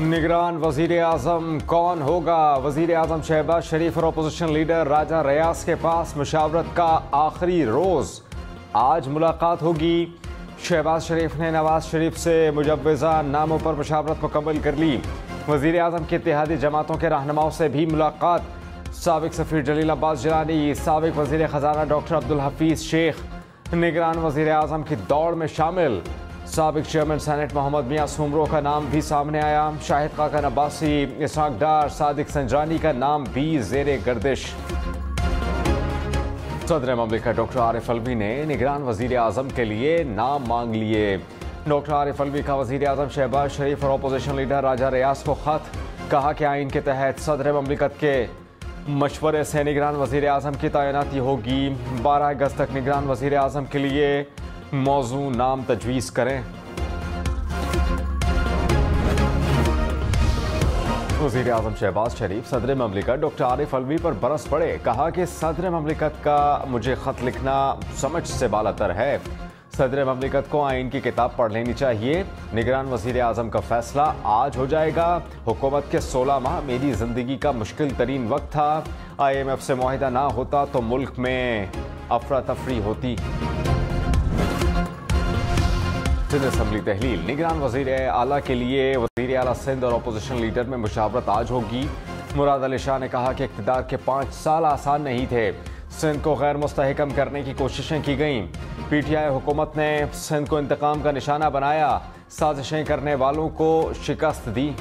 निगरान वजीर आजम कौन होगा? वजीर आजम शहबाज शरीफ और अपोजिशन लीडर राजा रियाज के पास मुशावरत का आखिरी रोज आज मुलाकात होगी। शहबाज शरीफ ने नवाज शरीफ से मुजव्वज़ा नामों पर मुशावरत मुकम्मल कर ली। वजीर आजम के इत्तेहादी जमातों के रहनुमाओं से भी मुलाकात। साबिक सफीर जलील अब्बास जिलानी, साबिक वजीर खजाना डॉक्टर अब्दुल हफीज शेख निगरान वजीर आजम की दौड़ में शामिल। साबिक चेयरमैन सेनेट मोहम्मद मियां सुमरो का नाम भी सामने आया। शाहिद खाकन अब्बासी, इसहाक डार, सादिक संजरानी का नाम भी ज़ेरे गर्दिश। सदर ममलिकत डॉक्टर आरिफ अलवी ने निगरान वजीर आजम के लिए नाम मांग लिए। डॉक्टर आरिफ अलवी का वजीर आजम शहबाज शरीफ और अपोजिशन लीडर राजा रियाज को खत। कहा कि आइन के तहत सदर ममलिकत के मशवरे से निगरान वजीर आजम की तैनाती होगी। 12 अगस्त तक निगरान वजीर आजम के लिए मौजू नाम तजवीज़ करें। वज़ीर आज़म शहबाज शरीफ सदर ममलिकत डॉक्टर आरिफ अलवी पर बरस पड़े। कहा कि सदर ममलिकत का मुझे ख़त लिखना समझ से बालातर है। सदर ममलिकत को आइन की किताब पढ़ लेनी चाहिए। निगरान वज़ीर आज़म का फैसला आज हो जाएगा। हुकूमत के 16 माह मेरी ज़िंदगी का मुश्किल तरीन वक्त था। IMF से मुआहिदा ना होता तो मुल्क में अफरा तफरी होती। सिंध असम्बली तहलील। निगरान वज़ीर आला के लिए वज़ीर आला सिंध और अपोजिशन लीडर में मुशावरत आज होगी। मुराद अली शाह ने कहा कि इक़्तिदार के 5 साल आसान नहीं थे। सिंध को गैर मुस्तहकम करने की कोशिशें की गईं। PTI हुकूमत ने सिंध को इंतकाम का निशाना बनाया। साजिशें करने वालों को शिकस्त दी।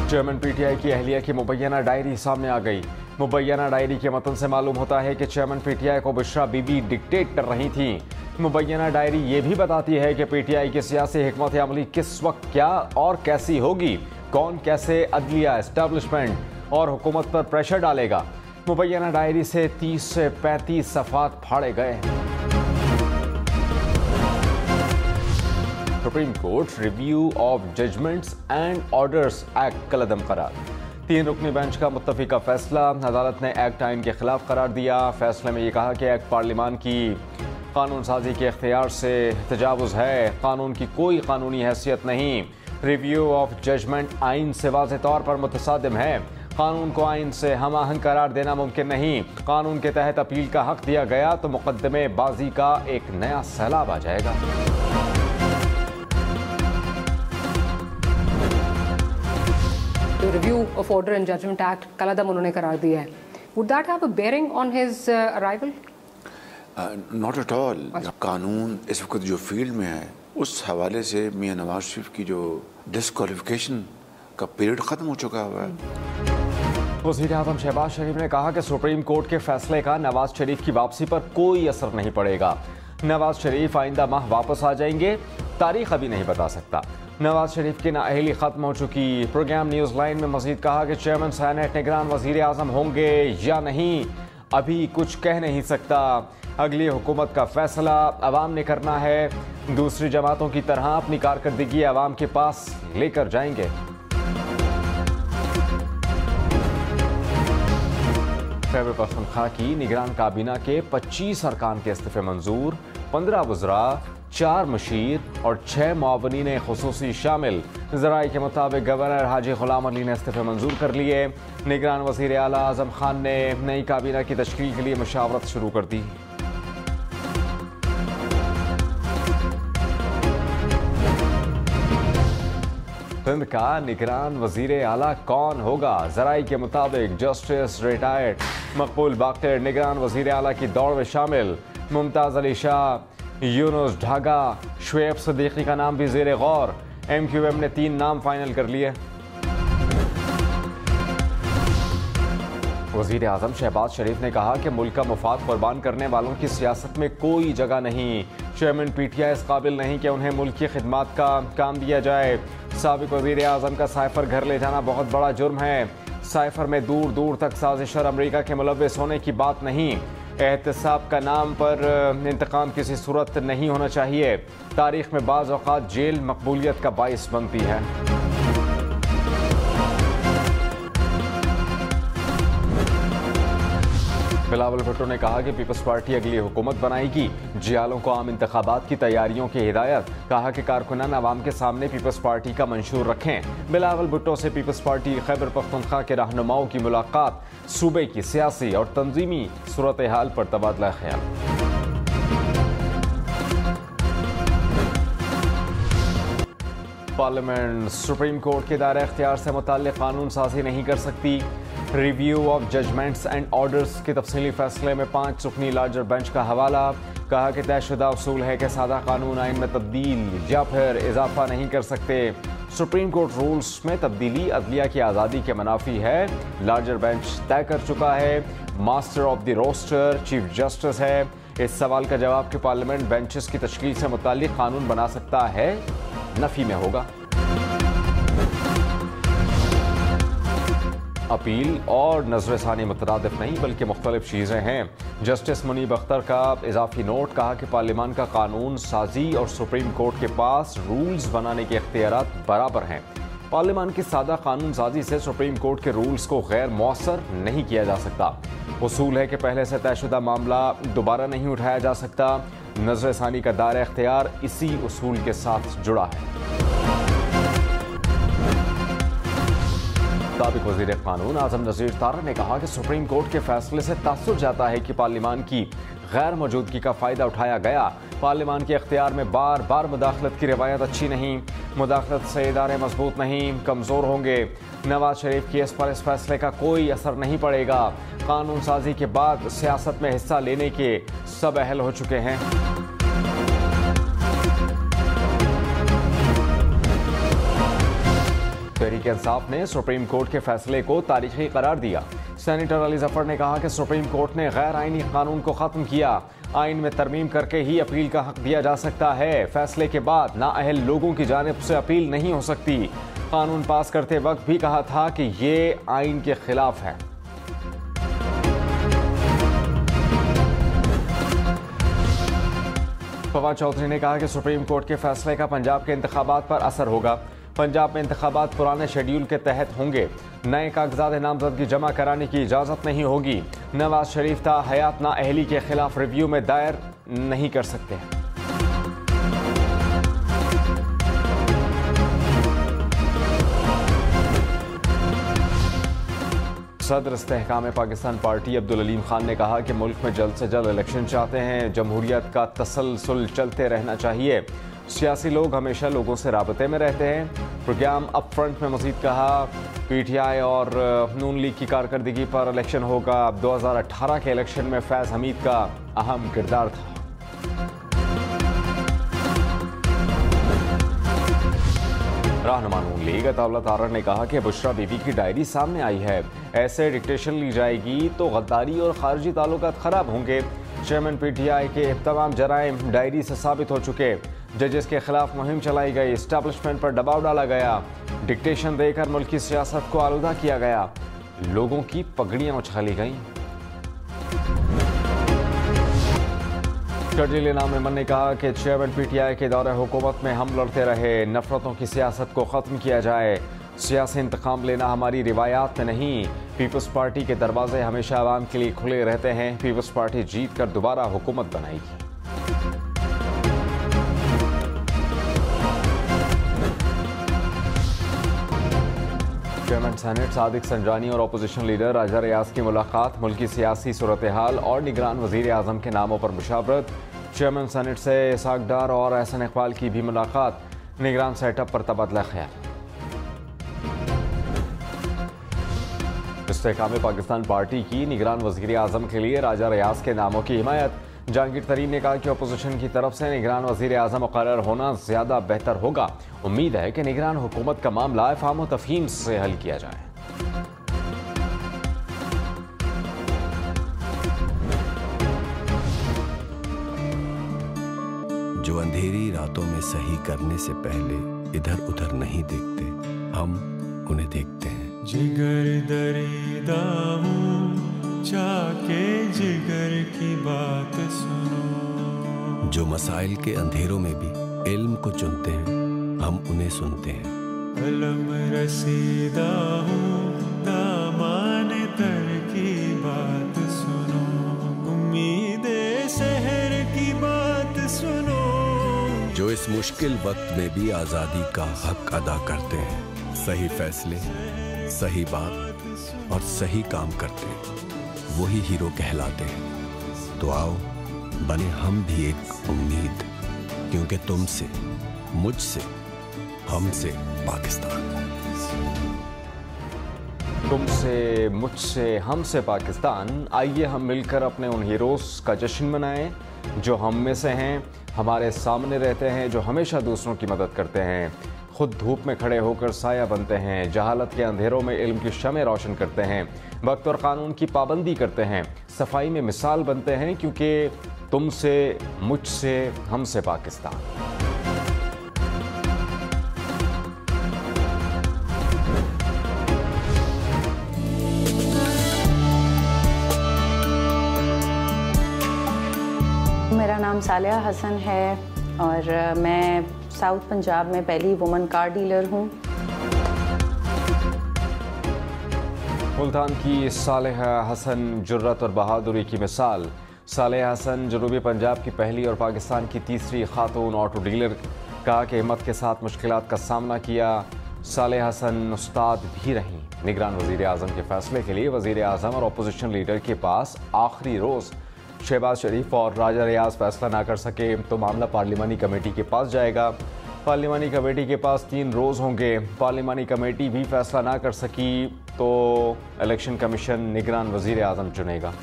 चेयरमैन PTI की अहलिया की मुबैना डायरी सामने आ गई। मुबैना डायरी के मतन से मालूम होता है कि चेयरमैन PTI को बुशरा बीबी डिक्टेट कर रही थी। मुबैना डायरी ये भी बताती है कि PTI की सियासी हिकमत अमली किस वक्त क्या और कैसी होगी, कौन कैसे अदलिया, एस्टेब्लिशमेंट और हुकूमत पर प्रेशर डालेगा। मुबैना डायरी से 30 से 35 सफ़ात फाड़े गए। Supreme court review of judgments and orders act कलअदम करार। 3 रुकनी बेंच का मुत्तफिका फैसला। अदालत ने एक्ट आइन के खिलाफ करार दिया। फैसले में ये कहा कि एक्ट पार्लियामान की कानून साजी के इख्तियार से तजावुज़ है। कानून की कोई कानूनी हैसियत नहीं। रिव्यू ऑफ जजमेंट आइन से वाज़ेह तौर पर मुतसादिम है। कानून को आइन से हम आहंग करार देना मुमकिन नहीं। कानून के तहत अपील का हक दिया गया तो मुकदमे बाजी का एक नया सैलाब आ जाएगा। Review of Order and Judgment Act कलअदम उन्होंने करार दिया है। Would that have a bearing on his arrival? Not at all. कानून इस वक्त जो फील्ड में है उस हवाले से मियां नवाज शरीफ की जो डिस्क्वालिफिकेशन का पीरियड ख़त्म हो चुका हुआ है। वज़ीर आज़म शहबाज शरीफ ने कहा कि सुप्रीम कोर्ट के फैसले का नवाज शरीफ की वापसी पर कोई असर नहीं पड़ेगा। नवाज शरीफ आइंदा माह वापस आ जाएंगे। तारीख अभी नहीं बता सकता। नवाज शरीफ की नाअहली ख़त्म हो चुकी। प्रोग्राम न्यूज़ लाइन में मज़ीद कहा कि चेयरमैन सेनेट निगरान वज़ीर आज़म होंगे या नहीं अभी कुछ कह नहीं सकता। अगली हुकूमत का फैसला अवाम ने करना है। दूसरी जमातों की तरह अपनी कारकर्दगी अवाम के पास लेकर जाएंगे। खैबर पख्तूनख्वा की निगरान काबीना के 25 अरकान के इस्तीफ़े मंजूर। 15 वज़रा, 4 मुशीर और 6 मुआवनीन खुसूसी शामिल। ज़राए के मुताबिक गवर्नर हाजी गुलाम अली ने इस्तीफ़े मंजूर कर लिए। निगरान वज़ीर आला आज़म खान ने नई काबीना की तश्कील के लिए मुशावरत शुरू कर दी। सिंध का निगरान वज़ीर आला कौन होगा? ज़राए के मुताबिक जस्टिस रिटायर्ड मकबूल बाक़िर निगरान वज़ीर आला की दौड़ में शामिल। मुमताज़ अली शाह, यूनुस ढागा, शुएब सिद्दीकी का नाम भी ज़ेरे गौर। MQM ने 3 नाम फाइनल कर लिए। वज़ीर आज़म शहबाज शरीफ ने कहा कि मुल्क का मुफाद कुर्बान करने वालों की सियासत में कोई जगह नहीं। चेयरमैन PTI इस काबिल नहीं कि उन्हें मुल्क की खिदमत का काम दिया जाए। साबिक वज़ीर आज़म का साइफर घर ले जाना बहुत बड़ा जुर्म है। साइफर में दूर दूर तक साजिश और अमरीका के मुलव्विस होने की बात नहीं। एहतसाब का नाम पर इंतकाम किसी सूरत नहीं होना चाहिए। तारीख में बाज़ औक़ात जेल मकबूलियत का बाइस बनती है। बिलावल भुट्टो ने कहा कि पीपल्स पार्टी अगली हुकूमत बनाएगी। जियालों को आम इंतखाबात की तैयारियों की हिदायत। कहा कि कारकुनान अवाम के सामने पीपल्स पार्टी का मंशूर रखें। बिलावल भुट्टो से पीपल्स पार्टी खैबर पख्तूनख्वा के रहनुमाओं की मुलाकात। सूबे की सियासी और तंजीमी सूरत हाल पर तबादला ख्याल। पार्लियामेंट सुप्रीम कोर्ट के दायरा इख्तियार से मुताल्लिक कानून साजी नहीं कर सकती। Review of judgments and orders के तफसीली फैसले में 5 रुकनी लार्जर बेंच का हवाला। कहा कि तयशुदा उसूल है कि सादा कानून आइन में तब्दील या फिर इजाफा नहीं कर सकते। सुप्रीम कोर्ट रूल्स में तब्दीली अदलिया की आज़ादी के मुनाफी है। लार्जर बेंच तय कर चुका है master of the roster chief justice है। इस सवाल का जवाब कि पार्लियामेंट बेंचेस की तश्कील से मुताल्लिक कानून बना सकता है नफी में होगा। अपील और नजरसानी मुतरादिफ नहीं बल्कि मुख्तलिफ चीज़ें हैं। जस्टिस मुनीब अख्तर का इजाफी नोट। कहा कि पार्लियामान का कानून साजी और सुप्रीम कोर्ट के पास रूल्स बनाने के इख्तियारात बराबर हैं। पार्लियामान की सादा कानून साजी से सुप्रीम कोर्ट के रूल्स को गैर मौसर नहीं किया जा सकता। उसूल है कि पहले से तयशुदा मामला दोबारा नहीं उठाया जा सकता। नजरसानी का दायरा इख्तियार इसी उसूल के साथ जुड़ा है। साबिक वज़ीर कानून आज़म नज़ीर तारा ने कहा कि सुप्रीम कोर्ट के फैसले से तासुर जाता है कि पार्लियामान की गैर मौजूदगी का फ़ायदा उठाया गया। पार्लियामान के इख्तियार में बार बार मुदाखलत की रवायत अच्छी नहीं। मुदाखलत से इदारे मजबूत नहीं कमज़ोर होंगे। नवाज शरीफ की पर इस फैसले का कोई असर नहीं पड़ेगा। कानून साजी के बाद सियासत में हिस्सा लेने के सब अहल हो चुके हैं। तहरीक इंसाफ ने सुप्रीम कोर्ट के फैसले को तारीखी करार दिया। सेनेटर अली जफर ने कहा कि सुप्रीम कोर्ट ने गैर आइनी कानून को खत्म किया। आइन में तरमीम करके ही अपील का हक दिया जा सकता है। फैसले के बाद नाअहल लोगों की जानिब से अपील नहीं हो सकती। कानून पास करते वक्त भी कहा था कि ये आइन के खिलाफ है। फवाद चौधरी ने कहा कि सुप्रीम कोर्ट के फैसले का पंजाब के इंतखाबात पर असर होगा। पंजाब में इंतखाबात पुराने शेड्यूल के तहत होंगे। नए कागजात नामजदगी जमा कराने की इजाज़त नहीं होगी। नवाज शरीफ था हयात नाअहली के खिलाफ रिव्यू में दायर नहीं कर सकते। सदर इस्तेहकाम पाकिस्तान पार्टी अब्दुल अलीम खान ने कहा कि मुल्क में जल्द से जल्द इलेक्शन चाहते हैं। जमहूरियत का तसलसल चलते रहना चाहिए। सियासी लोग हमेशा लोगों से राबते में रहते हैं। प्रोग्राम अप फ्रंट में मजीद कहा PTI और नून लीग की कारकर्दगी पर इलेक्शन होगा। 2018 के इलेक्शन में फैज़ हमीद का अहम किरदार था। रहनुमा नून लीग अताउल्लाह तारड़ ने कहा कि बुशरा बीबी की डायरी सामने आई है। ऐसे डिक्टेशन ली जाएगी तो गद्दारी और खारजी ताल्लुकात खराब होंगे। चेयरमैन PTI के तमाम जराइम डायरी से साबित हो चुके। जजेस के खिलाफ मुहिम चलाई गई। इस्टेब्लिशमेंट पर दबाव डाला गया। डिक्टेशन देकर मुल्क की सियासत को आलूदा किया गया। लोगों की पगड़ियां उछाली गईं। कर्जिल इनाम मेमन ने कहा कि चेयरमैन PTI के दौरे हुकूमत में हम लड़ते रहे। नफरतों की सियासत को ख़त्म किया जाए। सियासी इंतकाम लेना हमारी रिवायात में नहीं। पीपल्स पार्टी के दरवाजे हमेशा आवाम के लिए खुले रहते हैं। पीपल्स पार्टी जीत कर दोबारा हुकूमत बनाएगी। चेयरमैन सेनेट सादिक संजानी और अपोजिशन लीडर राजा रियाज की मुलाकात। मुल्की सियासी सूरत हाल और निगरान वजीर आजम के नामों पर मुशावरत। चेयरमैन सेनेट से इसाक डार और एहसन इकबाल की भी मुलाकात। निगरान सेटअप पर तबादला ख्याल। इस्तेहकाम पाकिस्तान पार्टी की निगरान वजीर आजम के लिए राजा रियाज के नामों की हिमायत। जहांगीर तरीन ने कहा कि अपोजिशन की तरफ से निगरान वजीर आजम मुकर्रर होना ज्यादा बेहतर होगा। उम्मीद है कि निगरान हुकूमत का मामला फ़हम व तफ़हीम से हल किया जाए। जो अंधेरी रातों में सही करने से पहले इधर उधर नहीं देखते, हम उन्हें देखते हैं। जिगर दरीदा हूँ, जाके जिगर की बात सुनो। जो मसाइल के अंधेरों में भी इल्म को चुनते हैं, हम उन्हें सुनते हैं। अलम रसीदा हूँ, दामाने तर की बात सुनो। मुश्किल वक्त में भी आज़ादी का हक अदा करते हैं, सही फैसले, सही बात और सही काम करते हैं, वही हीरो कहलाते हैं। तो आओ बने हम भी एक उम्मीद, क्योंकि तुमसे, मुझसे, हमसे पाकिस्तान। तुमसे, मुझसे, हमसे पाकिस्तान। आइए हम मिलकर अपने उन हीरोज़ का जश्न मनाएं जो हम में से हैं, हमारे सामने रहते हैं, जो हमेशा दूसरों की मदद करते हैं, खुद धूप में खड़े होकर साया बनते हैं, जहालत के अंधेरों में इल्म की शमें रोशन करते हैं, वक्त और कानून की पाबंदी करते हैं, सफाई में मिसाल बनते हैं, क्योंकि तुमसे, मुझसे, हमसे पाकिस्तान। मेरा नाम सालिया हसन है और मैं साउथ पंजाब में पहली वुमन कार डीलर हूँ। मुल्तान की सालिया हसन जुर्रत और बहादुरी की मिसाल। सालिया हसन जनूबी पंजाब की पहली और पाकिस्तान की तीसरी खातून ऑटो डीलर। कहा कि हिम्मत के साथ मुश्किलात का सामना किया। सालिया हसन उस्ताद भी रहीं। निगरान वज़ीर आज़म के फैसले के लिए वज़ीर आज़म और अपोजिशन लीडर के पास आखिरी रोज़। शहबाज शरीफ और राजा रियाज फैसला ना कर सके तो मामला पार्लिमानी कमेटी के पास जाएगा। पार्लिमानी कमेटी के पास 3 रोज़ होंगे। पार्लिमानी कमेटी भी फैसला ना कर सकी तो इलेक्शन कमीशन निगरान वज़ीर आज़म चुनेगा।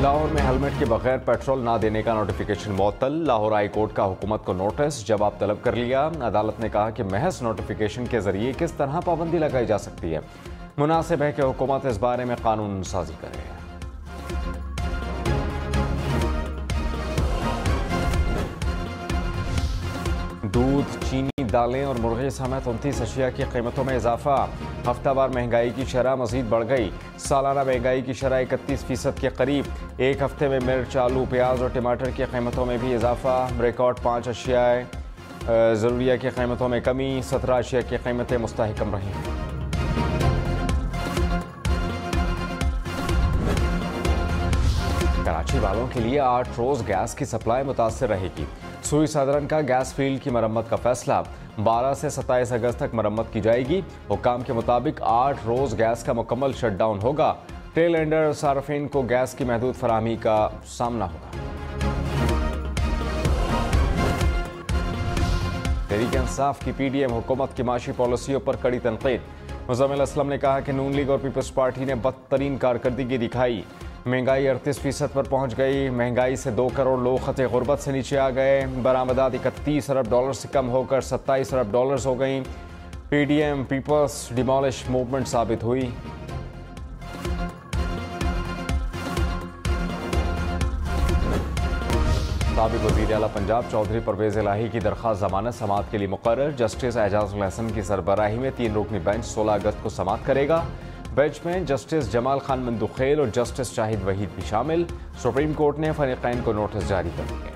लाहौर में हेलमेट के बगैर पेट्रोल ना देने का नोटिफिकेशन मुअत्तल। लाहौर हाई कोर्ट का हुकूमत को नोटिस, जवाब तलब कर लिया। अदालत ने कहा कि महज नोटिफिकेशन के जरिए किस तरह पाबंदी लगाई जा सकती है। मुनासिब है कि हुकूमत इस बारे में कानून साजी करे। दूध, चीनी, दालें और मुर्गे समेत 29 अशिया की कीमतों में इजाफा। हफ्तावार महंगाई की शरह मजीद बढ़ गई। सालाना महंगाई की शरह 31% के करीब। एक हफ्ते में मिर्च, आलू, प्याज और टमाटर की कीमतों में भी इजाफा। रिकॉर्ड 5 अशिया ज़रूरिया की कीमतों में कमी। 17 अशिया की कीमतें मुस्तहकम रहीं। कराची वालों के लिए 8 रोज़ गैस की सप्लाई मुतासर रहेगी। सुई सदरन का गैस फील्ड की मरम्मत का फैसला। 12 से 27 अगस्त तक मरम्मत की जाएगी। हुक्काम के मुताबिक 8 रोज़ गैस का मुकम्मल शटडाउन होगा। टेल एंडर सार्फिन को गैस की महदूद फराहमी का सामना होगा। तहरीक इंसाफ की PDM हुकूमत की माशी पॉलिसियों पर कड़ी तनकीद। मुज़म्मिल असलम ने कहा कि नून लीग और पीपल्स पार्टी ने बदतरीन कारकर्दगी दिखाई। महंगाई 38% पर पहुंच गई। महंगाई से 2 करोड़ लोग खते गुर्बत से नीचे आ गए। बरामदात 31 अरब डॉलर से कम होकर 27 अरब डॉलर हो गई। PDM पीपल्स डिमोलिश मूवमेंट साबित हुई। साबिक वज़ीर आला पंजाब चौधरी परवेज़ इलाही की दरख्वास्त ज़मानत समाअत के लिए मुकर्रर। जस्टिस एजाजुल हसन की सरबराही में 3 रुकनी बेंच 16 अगस्त को समाअत करेगा। बेंच में जस्टिस जमाल खान मंदुखेल और जस्टिस शाहिद वहीद भी शामिल। सुप्रीम कोर्ट ने फरीक़ैन को नोटिस जारी कर दिया।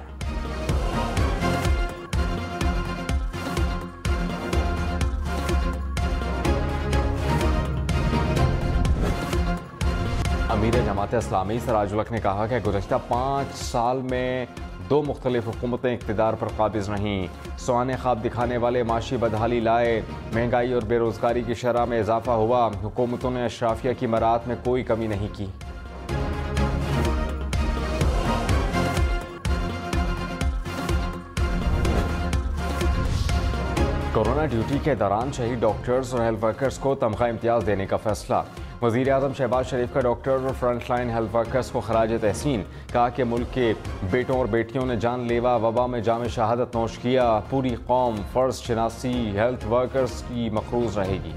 अमीर जमात इस्लामी सिराजुल हक ने कहा कि गुज़श्ता 5 साल में 2 मुख्तलिफ हुकूमतें इक़्तिदार पर काबिज़ रहीं। सुहाने ख्वाब दिखाने वाले माशी बदहाली लाए। महंगाई और बेरोज़गारी की शरह में इजाफा हुआ। हुकूमतों ने अशराफिया की मराहत में कोई कमी नहीं की। कोरोना ड्यूटी के दौरान शहीद डॉक्टर्स और हेल्थ वर्कर्स को तमगा इम्तियाज देने का फैसला। वज़ीर आज़म शहबाज शरीफ का डॉक्टर और फ्रंट लाइन हेल्थ वर्कर्स को खराज तहसीन। कहा कि मुल्क के बेटों और बेटियों ने जानलेवा वबा में जाम शहादत नोश किया। पूरी कौम फ़र्ज शनासी हेल्थ वर्कर्स की मखरूज रहेगी।